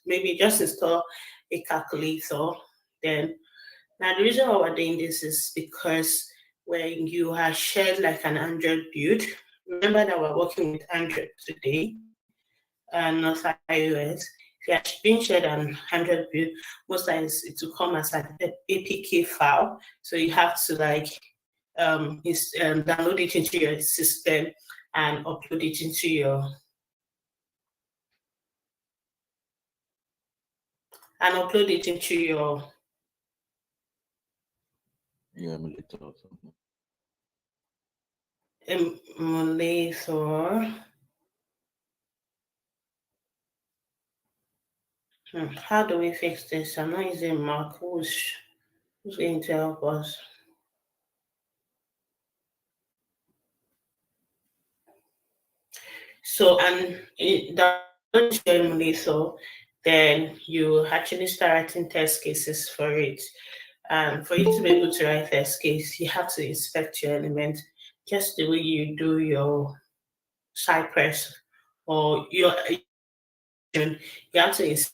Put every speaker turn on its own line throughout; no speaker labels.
maybe just install a calculator. Then now the reason why we're doing this is because when you have shared like an Android build, remember that we're working with Android today and not iOS. If you have been shared an Android build, most times it will come as an APK file. So you have to like download it into your system and upload it into your
emulator or something.
Emulator. How do we fix this? I'm not using Mac. Who's going to help us? So, and download your emulator, then you actually start writing test cases for it. And for you to be able to write test case, you have to inspect your element just the way you do your Cypress or your you have to inspect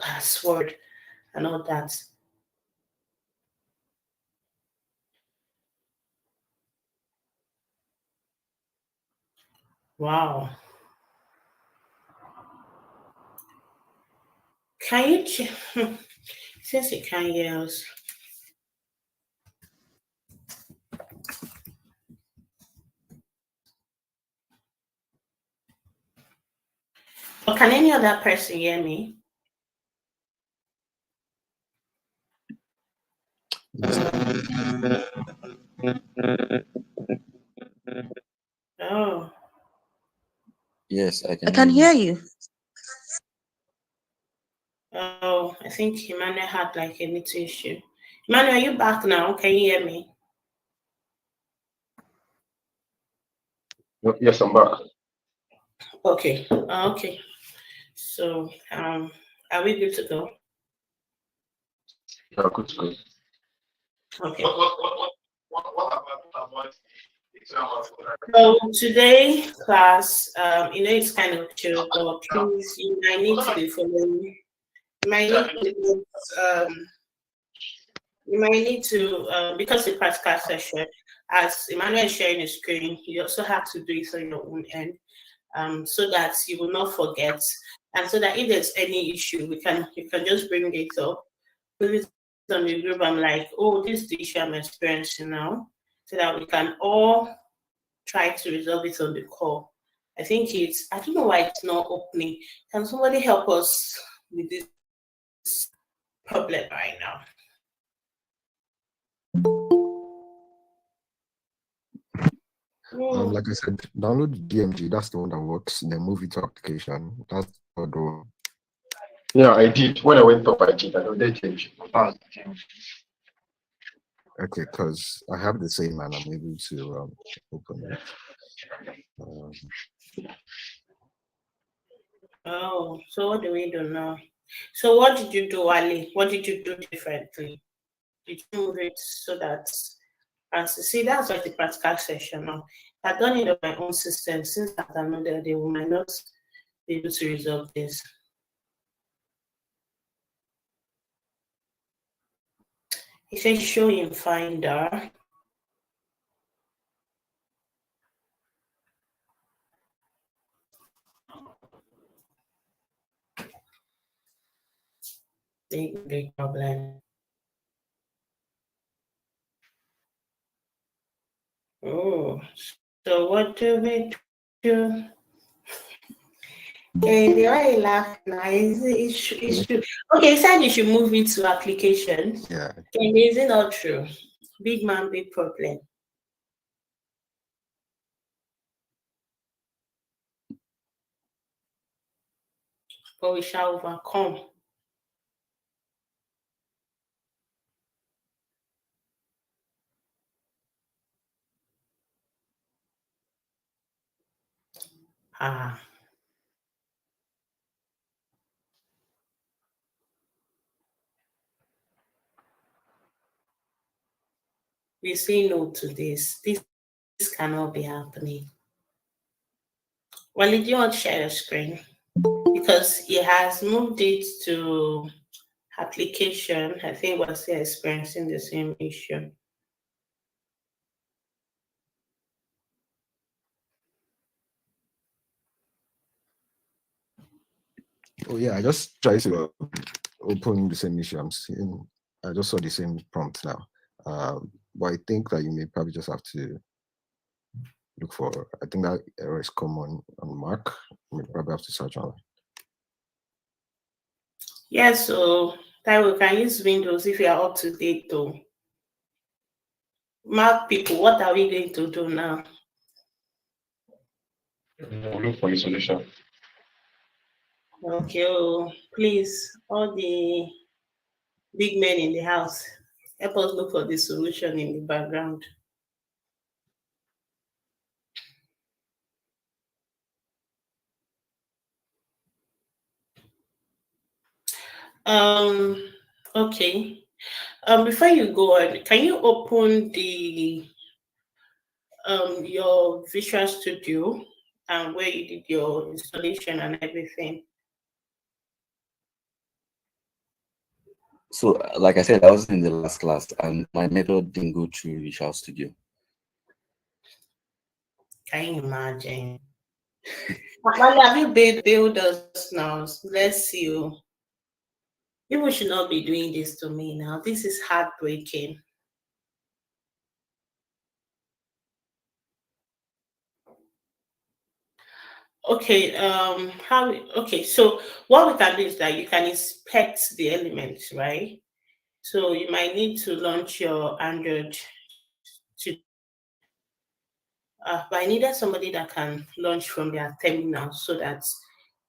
password and all that. Wow. Can you since you can't hear us? Or can any other person hear me? Oh.
Yes, I
I can hear you.
Oh, I think Emmanuel had like a little issue. Emmanuel, are you back now? Can you hear me?
Yes, I'm back.
Okay. Okay. So, are we good to go?
Yeah, good to go.
Okay. So today class, it's kind of chill, but please, you might need to be following. You might need to, because the practical session, as Emmanuel is sharing the screen, you also have to do it on your own end, so that you will not forget, and so that if there's any issue, you can just bring it up, put it on the group. I'm like, oh, this is the issue I'm experiencing now, so that we can all try to resolve it on the call. I think I don't know why it's not opening. Can somebody help us with this problem right now?
Like I said, download DMG. That's the one that works. Then move it to application. That's the one.
Yeah, I did. When I went up, I did. I know they changed.
Okay, because I have the same and I'm able to open it.
Oh, so what do we do now? So what did you do, Ali? What did you do differently? Did you move it so that, see, that's like the practical session now. I've done it on my own system. Since I downloaded, they might not be able to resolve this. It says show in Finder. Big problem. Oh, so what do we do? Okay, the way you laugh now is true. Okay, you said you should move it to applications.
Yeah.
Okay, is it not true? Big man, big problem. But we shall overcome. Ah. we say no to this. This cannot be happening. Well, do you want to share your screen? Because it has moved it to application. I think we're still experiencing the same issue.
Oh yeah, I just tried to open the same issue I'm seeing. I just saw the same prompt now. But I think that you may probably just have to look for, I think that error is common on Mac. You may probably have to search online.
Yeah, so that we can use Windows if you are up to date though. Mac people, what are we going to do now?
We'll look for a solution.
Okay, oh, please, all the big men in the house, help us look for the solution in the background. Okay. Before you go on, can you open the your Visual Studio and where you did your installation and everything?
So, like I said, I was in the last class and my method didn't go through Visual Studio.
Can you imagine? Why have you build us now? Let's see you. People should not be doing this to me now. This is heartbreaking. Okay, okay, so what we can do is that you can inspect the elements, right? So you might need to launch your Android to but I needed somebody that can launch from their terminal so that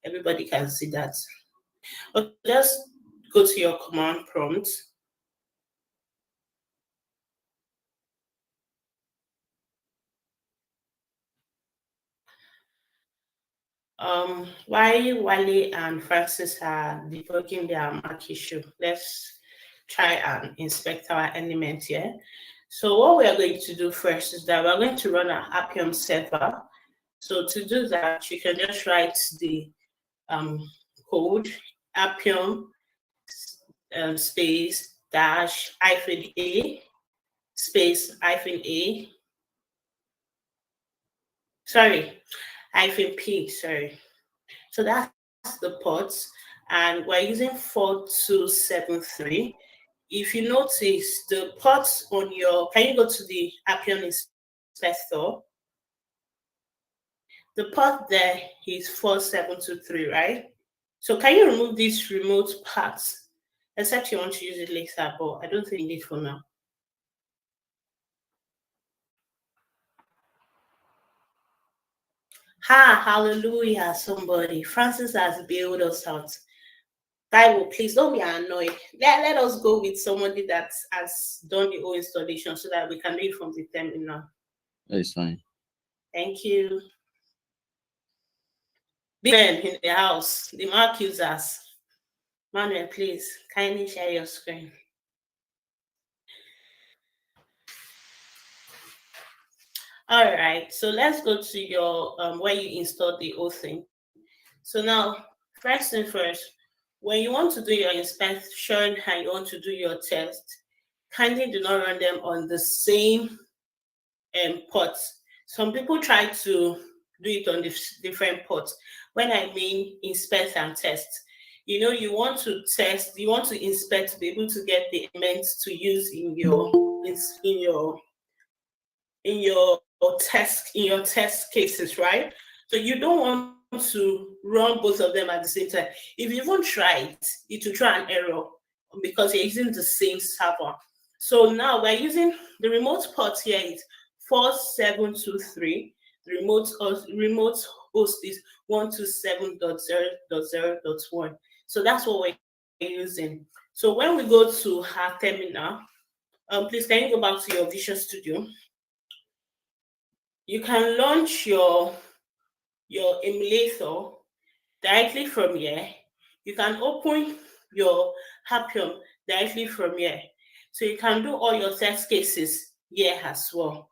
everybody can see that. Okay, just go to your command prompt. While Wale and Francis are debugging their Mac issue, let's try and inspect our element here. So what we are going to do first is that we're going to run an Appium server. So to do that, you can just write the code Appium space dash -a space -a. Sorry, -p. Sorry. So that's the ports, and we're using 4273. If you notice the ports on your, can you go to the Appium inspector? The port there is 4723, right? So can you remove these remote parts? Except you want to use it later, but I don't think you need for now. Ha, hallelujah, somebody. Francis has bailed us out. Bible, please don't be annoyed. Let us go with somebody that has done the whole installation so that we can do it from the terminal.
It's fine.
Thank you. Big men in the house, the Mac users. Manuel, please kindly share your screen. All right, so let's go to your where you installed the whole thing. So now, first thing first, when you want to do your inspection and you want to do your test, kindly do not run them on the same ports. Some people try to do it on different ports. When I mean inspect and test, you know, you want to test, you want to inspect to be able to get the elements to use in your test cases, right? So you don't want to run both of them at the same time. If you even try it will try an error because you're using the same server. So now we're using the remote port here is 4723. The remote host is 127.0.0.1. So that's what we're using. So when we go to our terminal, please can you go back to your Visual Studio? You can launch your emulator directly from here. You can open your Appium directly from here. So you can do all your test cases here as well.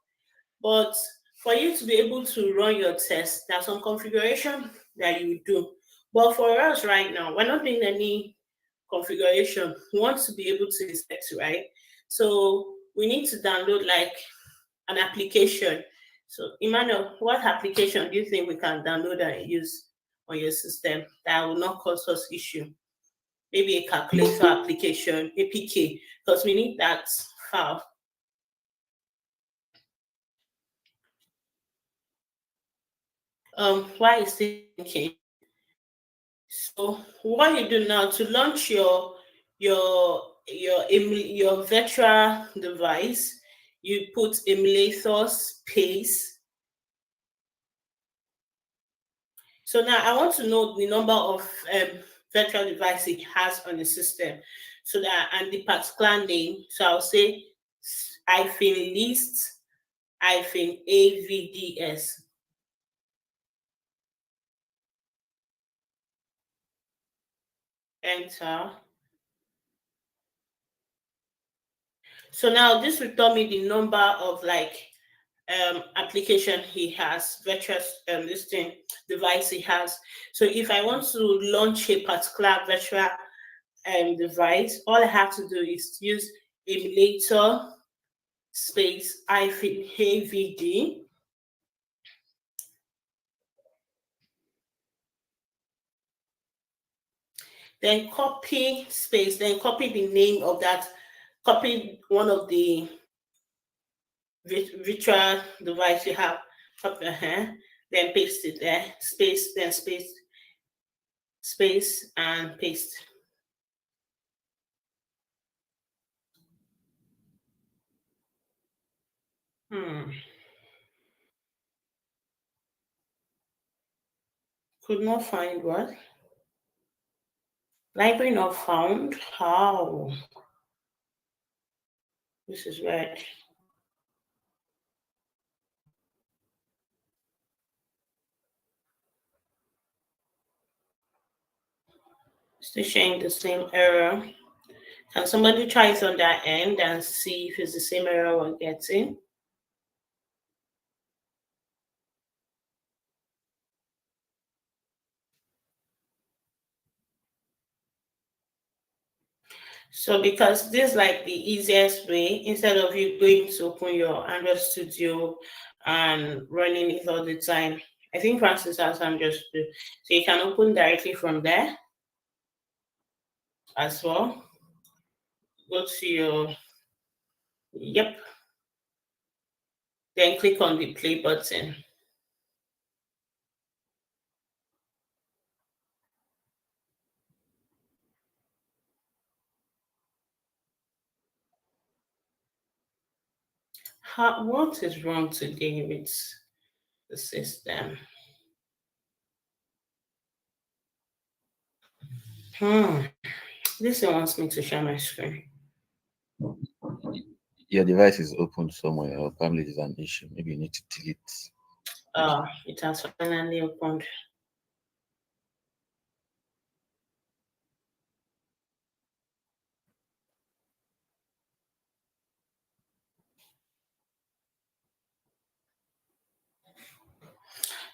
But for you to be able to run your test, there's some configuration that you do. But for us right now, we're not doing any configuration. We want to be able to inspect, right? So we need to download like an application. So Emmanuel, what application do you think we can download and use on your system that will not cause us issue? Maybe a calculator application, APK, because we need that file. Why is it thinking? So what you do now to launch your virtual device, you put emulator space. So now I want to know the number of virtual devices it has on the system. So that, and the particular name. So I'll say -list -avds. Enter. So now this will tell me the number of like application he has, virtual listing device he has. So if I want to launch a particular virtual device, all I have to do is use emulator space -avd. Then copy space, then copy the name of that, copy one of the virtual device you have, copy then paste it there, space, then space, space, and paste. Could not find what? Library not found. How? This is weird. Still showing the same error. Can somebody try it on that end and see if it's the same error we're getting? So because this is like the easiest way, instead of you going to open your Android Studio and running it all the time, I think Francis has Android Studio. So you can open directly from there as well. Go to your, yep. Then click on the play button. What is wrong today with the system? This one wants me to share my screen.
Your device is open somewhere, or probably there's an issue. Maybe you need to delete.
It has finally opened.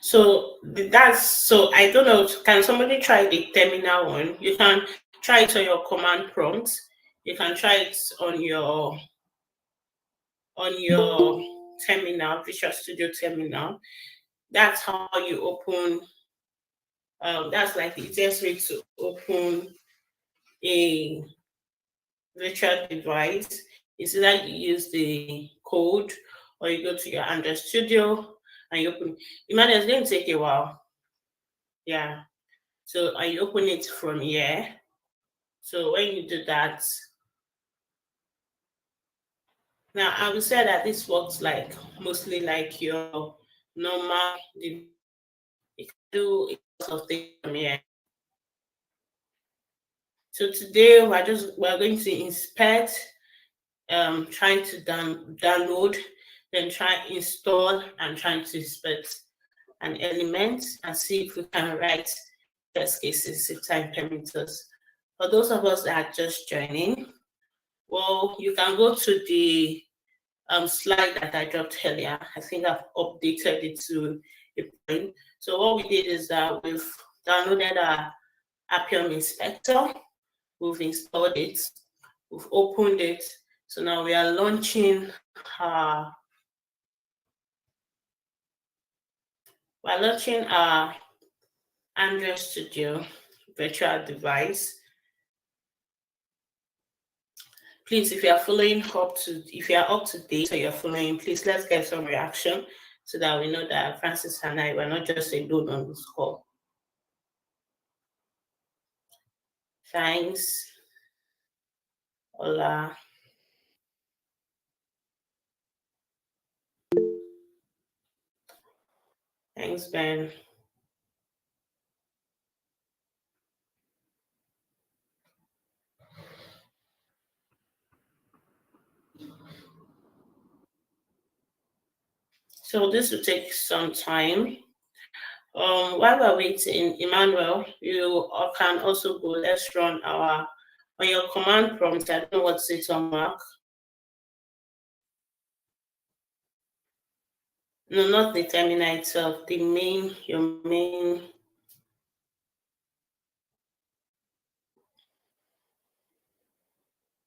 So that's, so I don't know, can somebody try the terminal one? You can try it on your command prompt. You can try it on your terminal, Visual Studio terminal. That's how you open, that's like the easiest way to open a virtual device. Is either you use the code or you go to your Android Studio and you open. Imagine it's going to take a while. Yeah. So I open it from here. So when you do that, now I would say that this works like mostly like your normal. You can do a lot of things from here. So today we're going to inspect, trying to download, then try install and trying to inspect an element and see if we can write test cases if time permits us. For those of us that are just joining, well, you can go to the slide that I dropped earlier. I think I've updated it to a point. So what we did is that we've downloaded our Appium inspector, we've installed it, we've opened it. So now we are launching our Android Studio virtual device. Please, if you are up to date or you're following, please let's get some reaction so that we know that Francis and I were not just alone on this call. Thanks. Hola. Thanks, Ben. So this will take some time. While we're waiting, Emmanuel, you can also go. Let's run on your command prompt. I don't know what's it on Mac. No, not the terminal itself. Your main.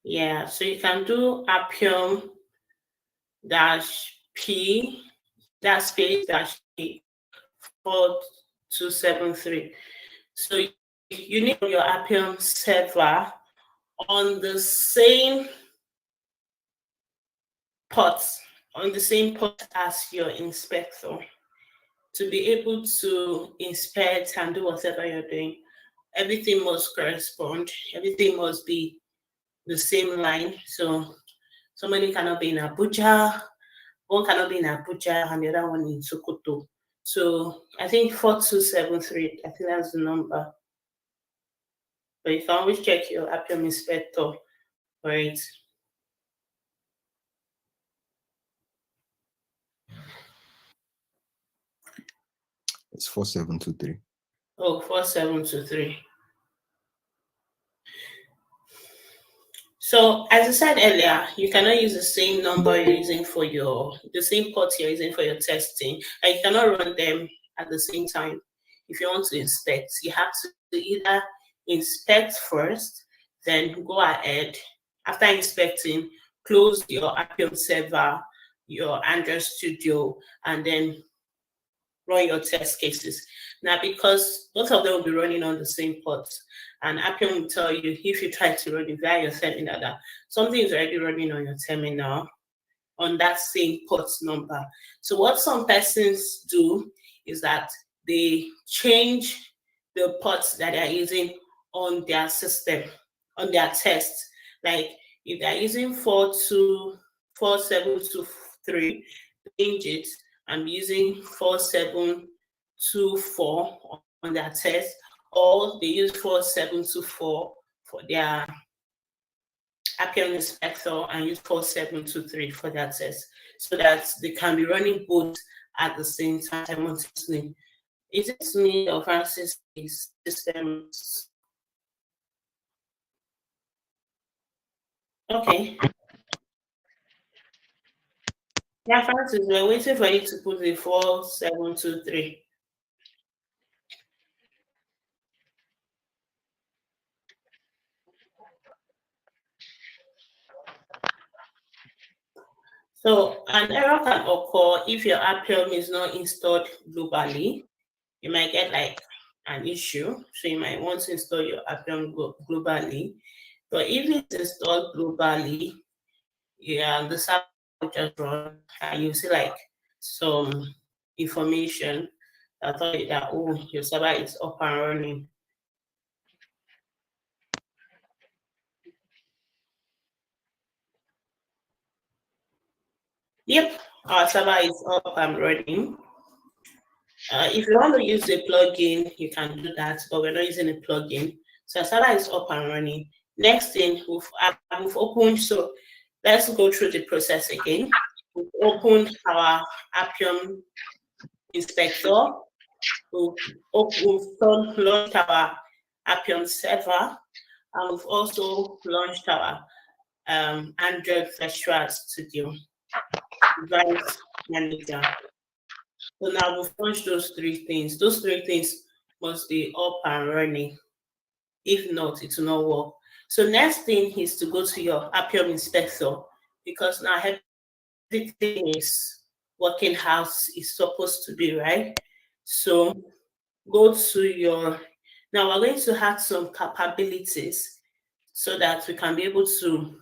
Yeah, so you can do Appium -P -P 4273. So you need your Appium server on the same port as your inspector to be able to inspect and do whatever you're doing. Everything must correspond. Everything must be the same line. So somebody cannot be in Abuja, one cannot be in Abuja and the other one in Sokoto. So I think 4273, I think that's the number. But you can always check your Appium inspector for it.
It's 4723.
Oh, 4723. So as I said earlier, you cannot use the same number you're using for the same port you're using for your testing, and you cannot run them at the same time. If you want to inspect, you have to either inspect first, then go ahead. After inspecting, close your Appium server, your Android Studio, and then run your test cases. Now, because both of them will be running on the same port, and Appium will tell you if you try to run it via your terminal that something is already running on your terminal on that same port number. So what some persons do is that they change the ports that they're using on their system, on their test. Like if they're using 4723, change it and using 4724 on their test, or they use 4724 for their Appium inspector and use 4723 for their test, so that they can be running both at the same time simultaneously. Is it me or Francis' systems? Okay. Yeah, Francis, we're waiting for you to put the 4723. So an error can occur if your Appium is not installed globally. You might get like an issue, so you might want to install your Appium globally. But if it's installed globally, yeah, the server will just run, and you see like some information that tell you that your server is up and running. Yep, our server is up and running. If you want to use a plugin, you can do that, but we're not using a plugin. So our server is up and running. Next thing, we've opened, so let's go through the process again. We've opened our Appium inspector. We've launched our Appium server, and we've also launched our Android Virtual Studio. device manager. So now we've launched those three things. Those three things must be up and running. If not, it will not work. So next thing is to go to your Appium inspector, because now everything is working how it's supposed to be, right? So go to your, now we're going to have some capabilities so that we can be able to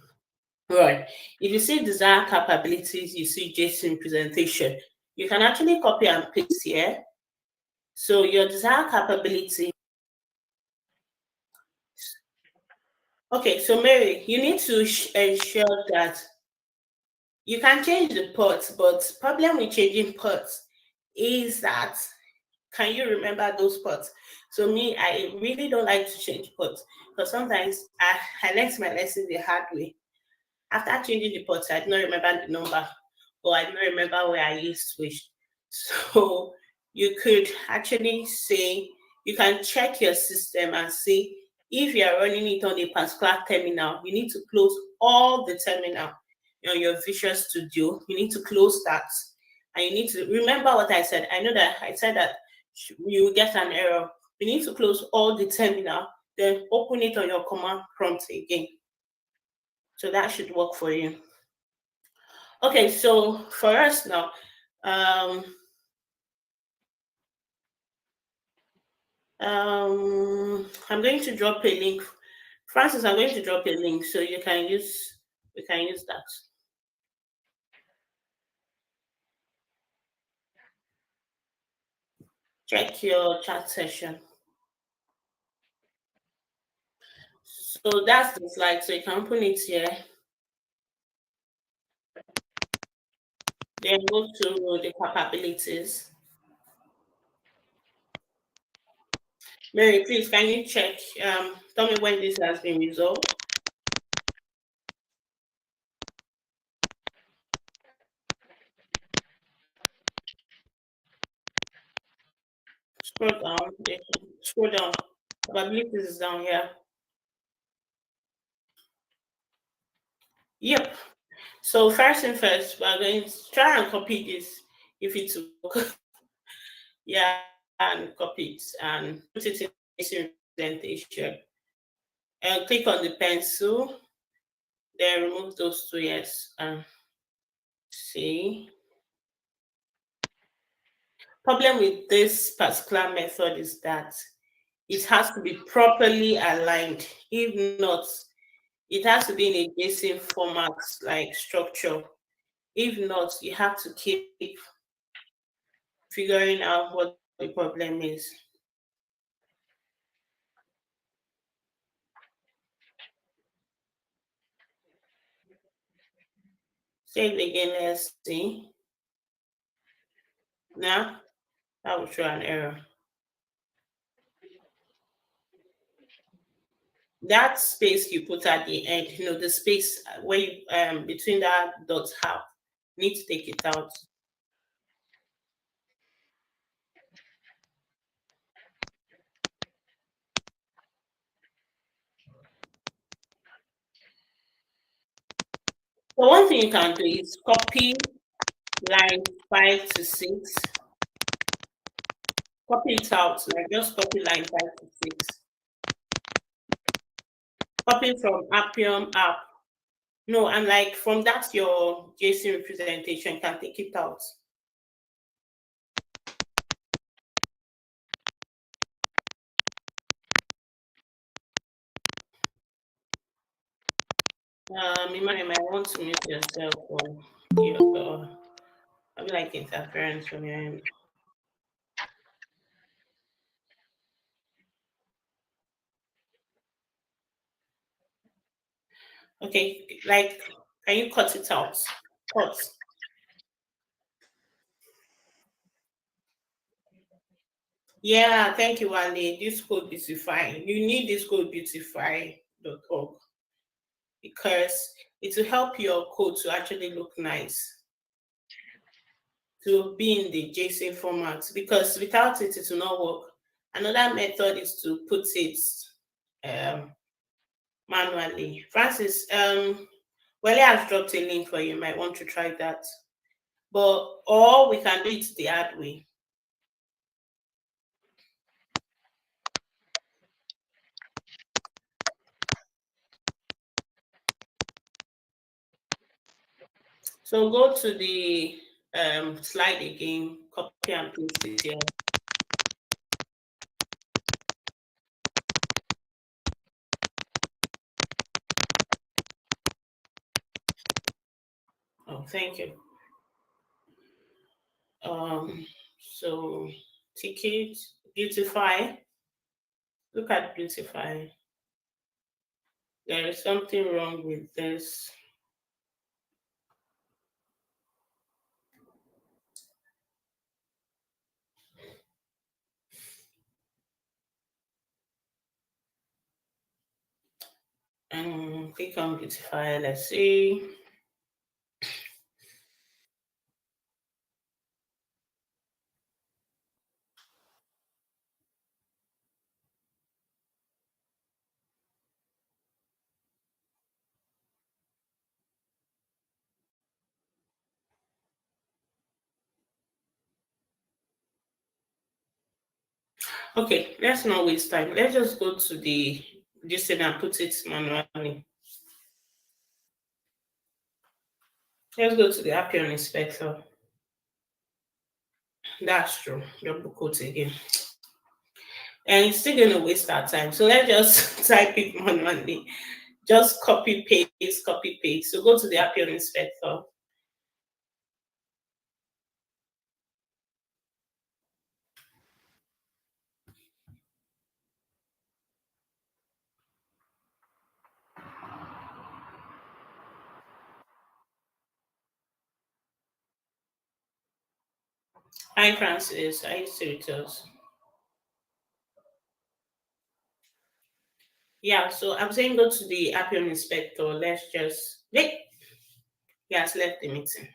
run. If you see design capabilities, you see JSON presentation, you can actually copy and paste here. So your design capability. Okay, so Mary, you need to ensure that you can change the ports, but problem with changing ports is that, can you remember those ports? So me, I really don't like to change ports because sometimes I learned my lesson the hard way. After changing the ports, I do not remember the number, or I do not remember where I used switch. So you could actually say, you can check your system and see if you are running it on a particular terminal, you need to close all the terminal on your Visual Studio. You need to close that. And you need to remember what I said. I know that I said that you will get an error. You need to close all the terminal, then open it on your command prompt again. So that should work for you. Okay, so for us now, I'm going to drop a link. Francis, I'm going to drop a link so we can use that. Check your chat session. So that's the slide. So you can open it here. Then go to the capabilities. Mary, please, can you check? Tell me when this has been resolved. Scroll down. Scroll down. Capabilities is down here. Yep. So first thing first, we're going to try and copy this if it's work. Yeah, and copy it and put it in the presentation. And click on the pencil. Then remove those two yes and see. Problem with this particular method is that it has to be properly aligned. If not, it has to be in a JSON format like structure. If not, you have to keep figuring out what the problem is. Say it again, let's see. Now, that will show an error. That space you put at the end, the space where you, between that dot half, need to take it out. So one thing you can do is copy line 5 to 6. Copy it out, like just copy line 5 to 6. Copy from Appium app. No, and like from that your JSON representation, can take it out. You might want to mute yourself or I'll be like interference from your end. Okay, like, can you cut it out? Cut. Yeah, thank you, Wale. This code beautify. You need this code beautify.org because it will help your code to actually look nice, to be in the JSON format, because without it, it will not work. Another method is to put it manually. Francis, Wale has dropped a link for you. You might want to try that. or we can do it the hard way. So go to the slide again, copy and paste it here. Oh, thank you. So ticket, beautify. Look at beautify. There is something wrong with this. Click on beautify. Let's see. Okay, let's not waste time. Let's just go to this thing and put it manually. Let's go to the Appium inspector. That's true. Double quote again. And it's still going to waste our time. So let's just type it manually. Just copy paste, copy paste. So go to the Appium inspector. Hi Francis, are you still with us? Yeah, so I'm saying go to the Appium inspector. Let's just wait. He has left the meeting.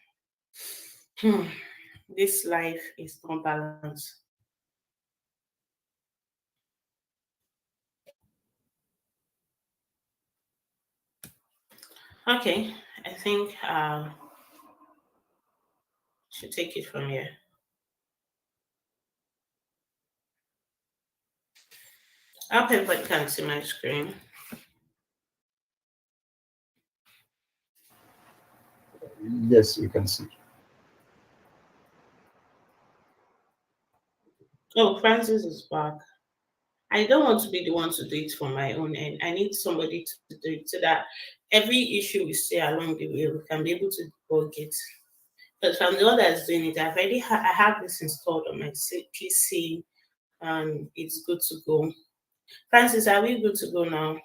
This life is not balanced. Okay, I think should take it from here. I hope everybody can see my screen.
Yes, we can see.
Oh, Francis is back. I don't want to be the one to do it for my own end. I need somebody to do it so that every issue we see along the way, we can be able to debug it. But from the one that's doing it, I've already I have this installed on my PC, and it's good to go. Francis, are we good to go now?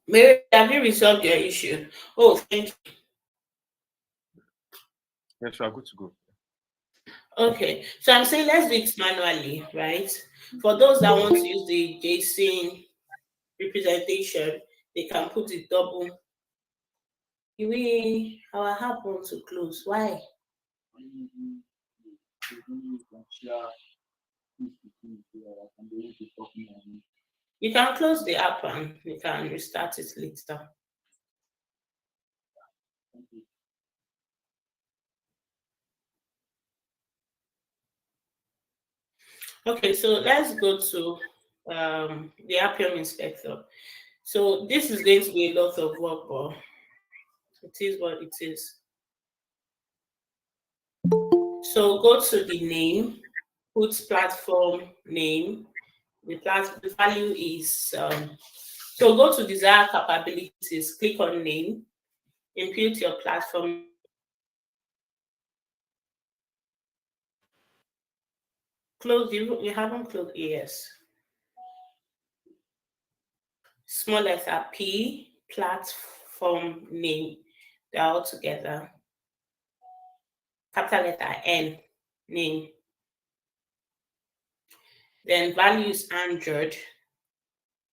Mary, have you resolved your issue? Oh, thank you.
Yes, we are good to go.
Okay, so I'm saying let's do it manually, right? For those that want to use the JSON representation, they can put it double. Our app wants to close. Why? You can close the app and you can restart it later. Okay, so let's go to the Appium inspector. So this is going to be a lot of work, but it is what it is. So go to the name, put platform name. The value is so go to desired capabilities, click on name, input your platform. Close, you haven't closed ES. Small letter P, platform name, they're all together. Capital letter N, name. Then value is Android,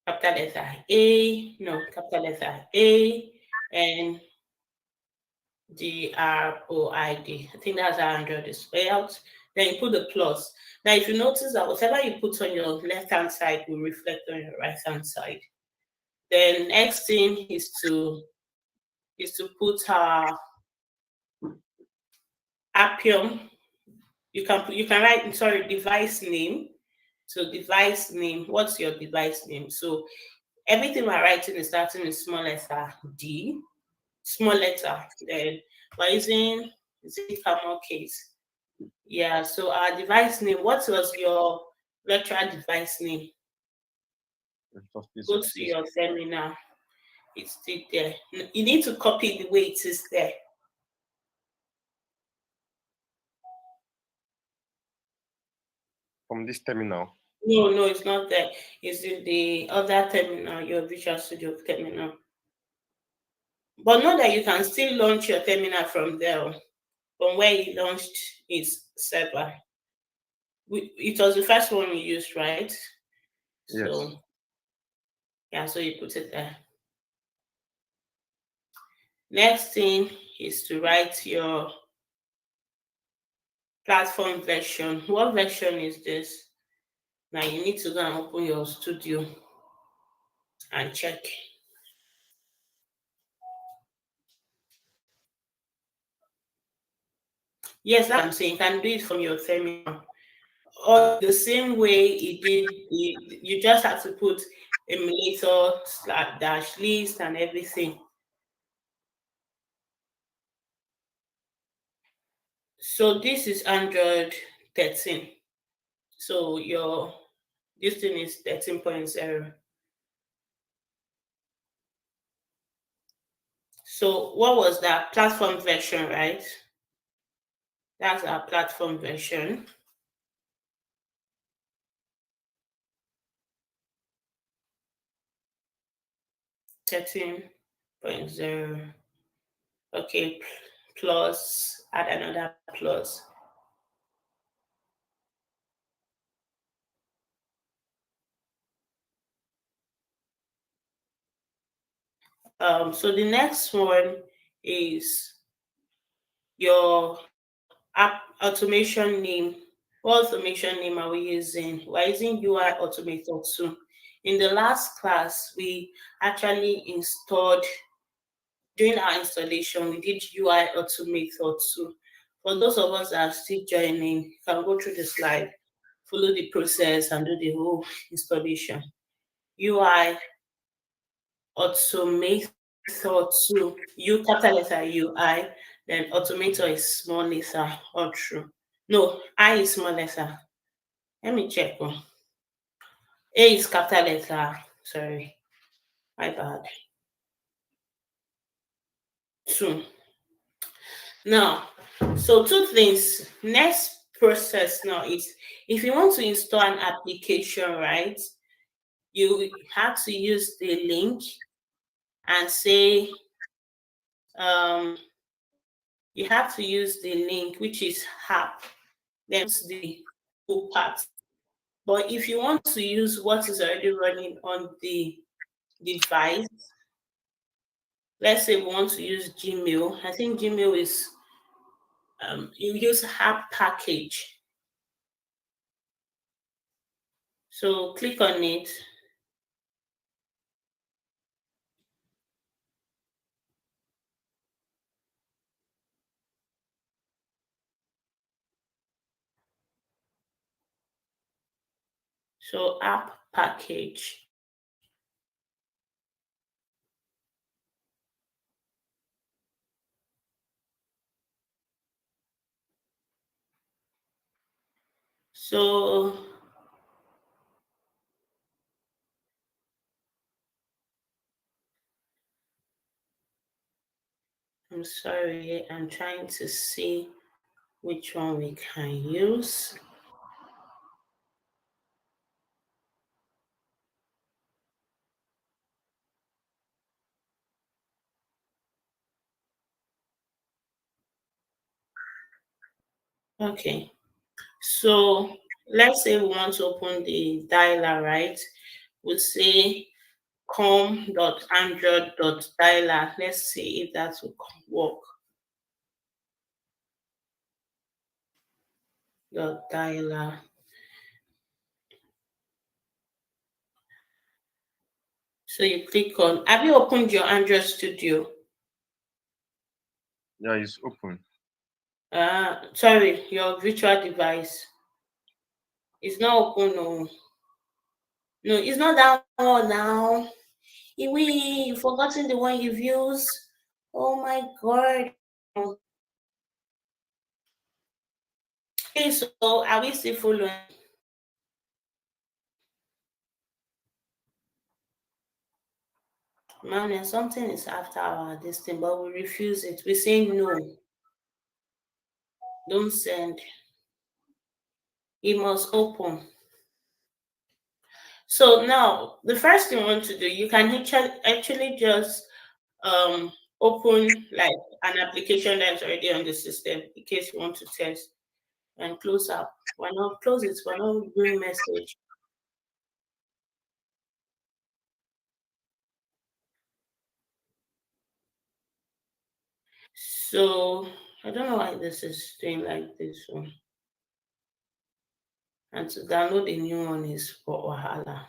capital letter A, no, capital letter A, and DROID. I think that's how Android is spelled. Then you put the plus. Now, if you notice that whatever you put on your left-hand side will reflect on your right-hand side. Then next thing is to is to put our Appium. You can write, sorry, device name. So device name, what's your device name? So everything we're writing is starting with small letter D, small letter. Then we're using Zcamel case. Yeah, so our device name, what was your lecturer device name? Go to your terminal. It's still there. You need to copy the way it is there.
From this terminal.
No, it's not there. It's in the other terminal, your Visual Studio terminal. But know that you can still launch your terminal from there, from where you launched its server. It was the first one we used, right?
Yes.
So, yeah, so you put it there. Next thing is to write your platform version. What version is this? Now you need to go and open your studio and check. Yes, I'm saying you can do it from your terminal. Or the same way it did, you just have to put emulator / list and everything. So this is Android 13. So this thing is 13.0. So what was that platform version, right? That's our platform version. (13.0). Okay, plus, add another plus. So the next one is your app automation name. What automation name are we using? We're using UI Automator 2. In the last class, we actually installed, during our installation, we did UI Automator 2. For those of us that are still joining, you can go through the slide, follow the process, and do the whole installation. UI Automator 2, U capital letter UI, then Automator is small letter, all true. No, I is small letter. Let me check. A is capital letter. Sorry, my bad. 2. Now, so 2 things. Next process now is, if you want to install an application, right, you have to use the link and say, you have to use the link, which is app, then the full part. But if you want to use what is already running on the device, let's say we want to use Gmail. I think Gmail is, you use app package. So click on it. So app package. So I'm sorry, I'm trying to see which one we can use. Okay, so let's say we want to open the dialer, right? We'll say com.android.dialer. Let's see if that will work. Dialer. So you click on, have you opened your Android Studio?
Yeah, it's open.
Sorry, your virtual device is not open. No, no, it's not that one now. You've forgotten the one you've used. Oh my god. Okay, so are we still following? Man, something is after our this thing, but we refuse it. We say no. Don't send. It must open. So now the first thing you want to do, you can actually just open like an application that's already on the system in case you want to test and close up. Why not close it? Why not bring message? So I don't know why this is doing like this one. And to download a new one is for Wahala.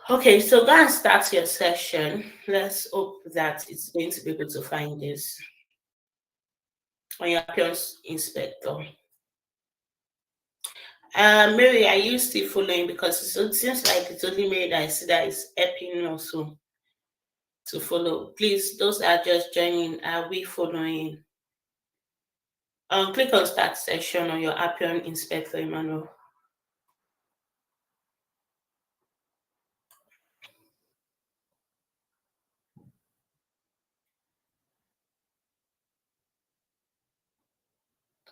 Okay, so go and start your session. Let's hope that it's going to be able to find this on your Appium's inspector. Mary, are you still following? Because it seems like it's only Mary that I see that is Appium also to follow. Please, those that are just joining, are we following? Click on start session on your Appium inspector, Emmanuel.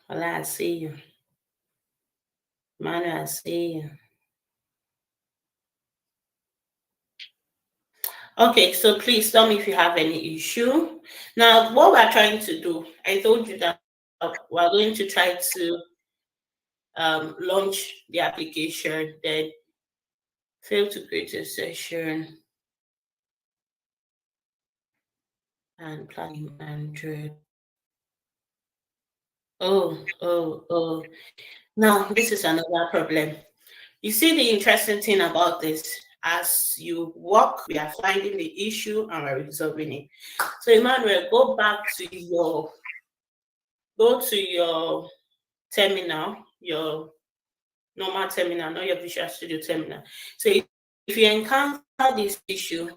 I see you. Emmanuel, I see you. Okay, so please tell me if you have any issue. Now, what we're trying to do, I told you that we're going to try to launch the application, then fail to create a session and planning Android. Oh. Now, this is another problem. You see the interesting thing about this, as you work, we are finding the issue and we're resolving it. So Emmanuel, go to your terminal, your normal terminal, not your Visual Studio terminal. So if you encounter this issue,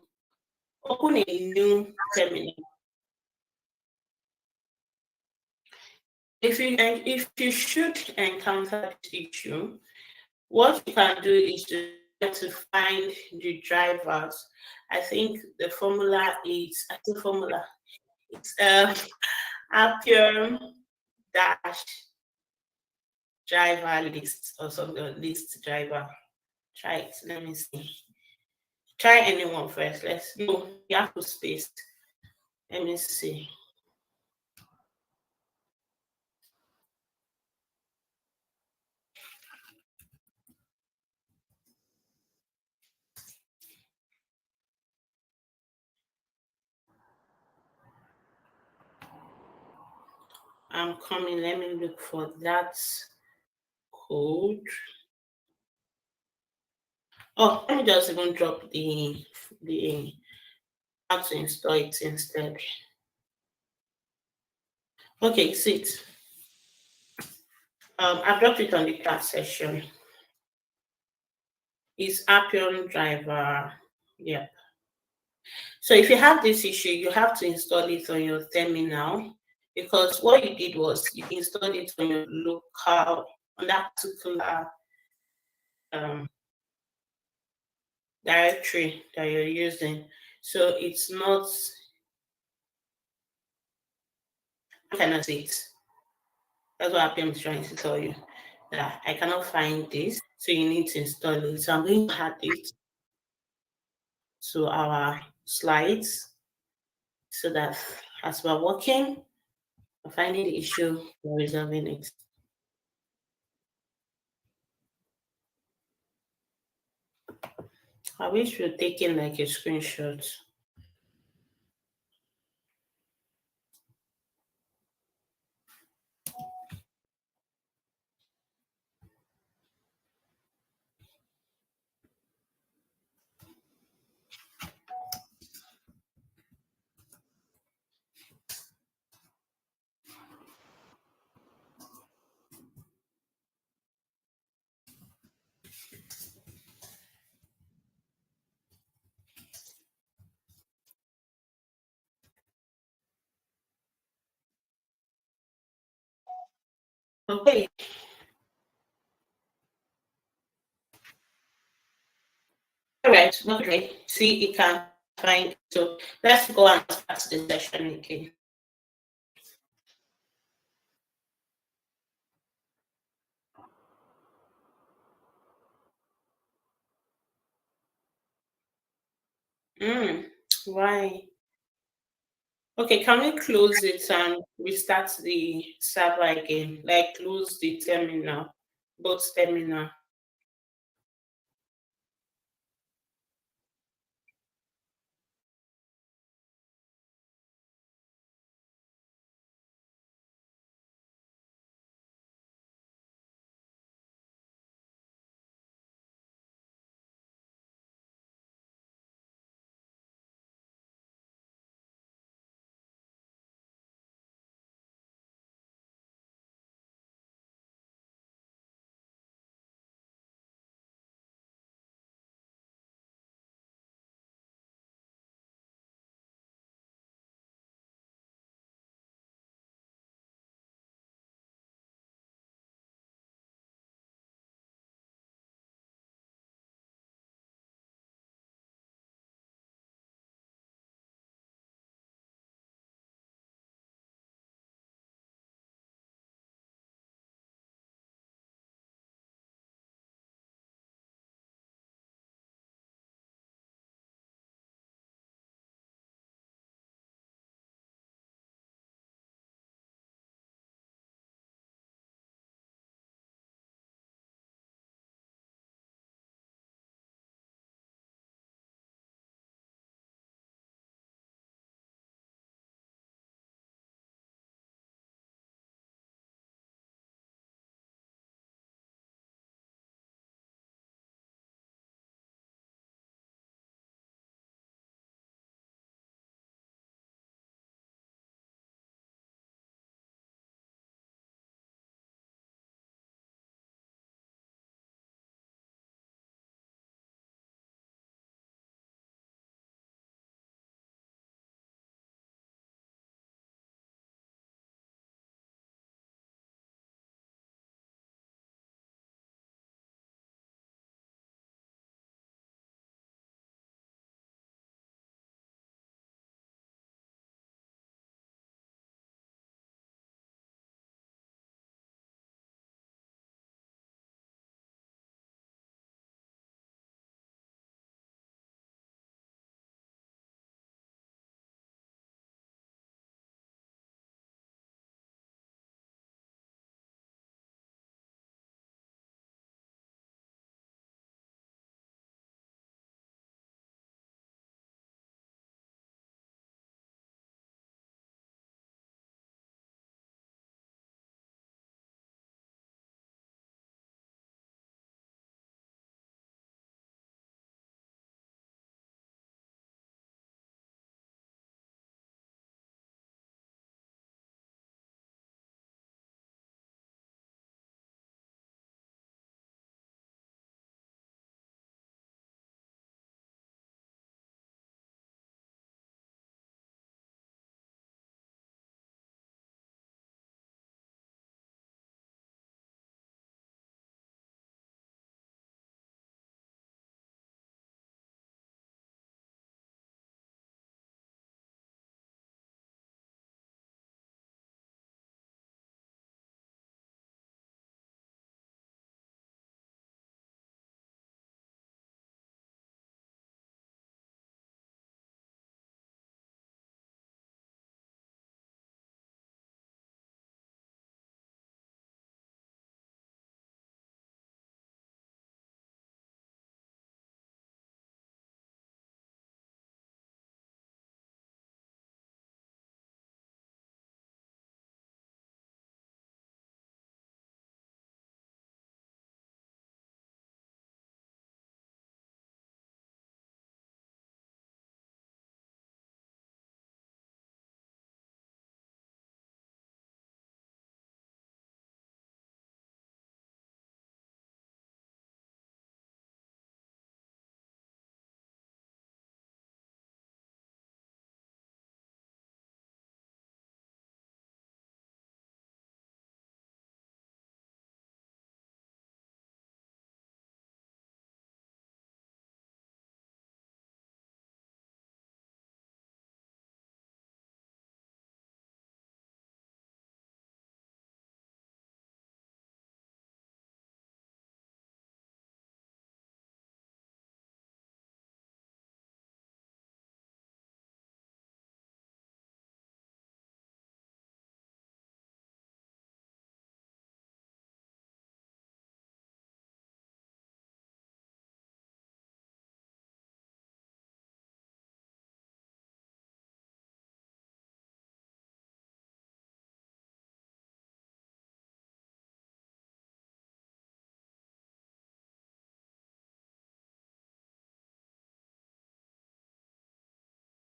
open a new terminal. If you should encounter this issue, what you can do is to try to find the drivers. I think the formula is it's Appium dash driver list or something, list driver. Try it. Let me see. Try anyone first. No, you have to space. Let me see. I'm coming. Let me look for that code. Oh, let me just even drop the how to install it instead. Okay, see it. I've dropped it on the class session. It's Appium driver. Yep. So if you have this issue, you have to install it on your terminal, because what you did was you installed it on your local, on that particular directory that you're using. So it's not, I cannot see it. That's what Appium is trying to tell you, that I cannot find this, so you need to install it. So I'm going to add it to our slides so that as we're working, we're finding the issue, we're resolving it. I wish we're taking like a screenshot. Okay. All right. Okay. See, you can find. So let's go and start the session again. Why? Okay, can we close it and restart the server again? Like close the terminal, both terminal.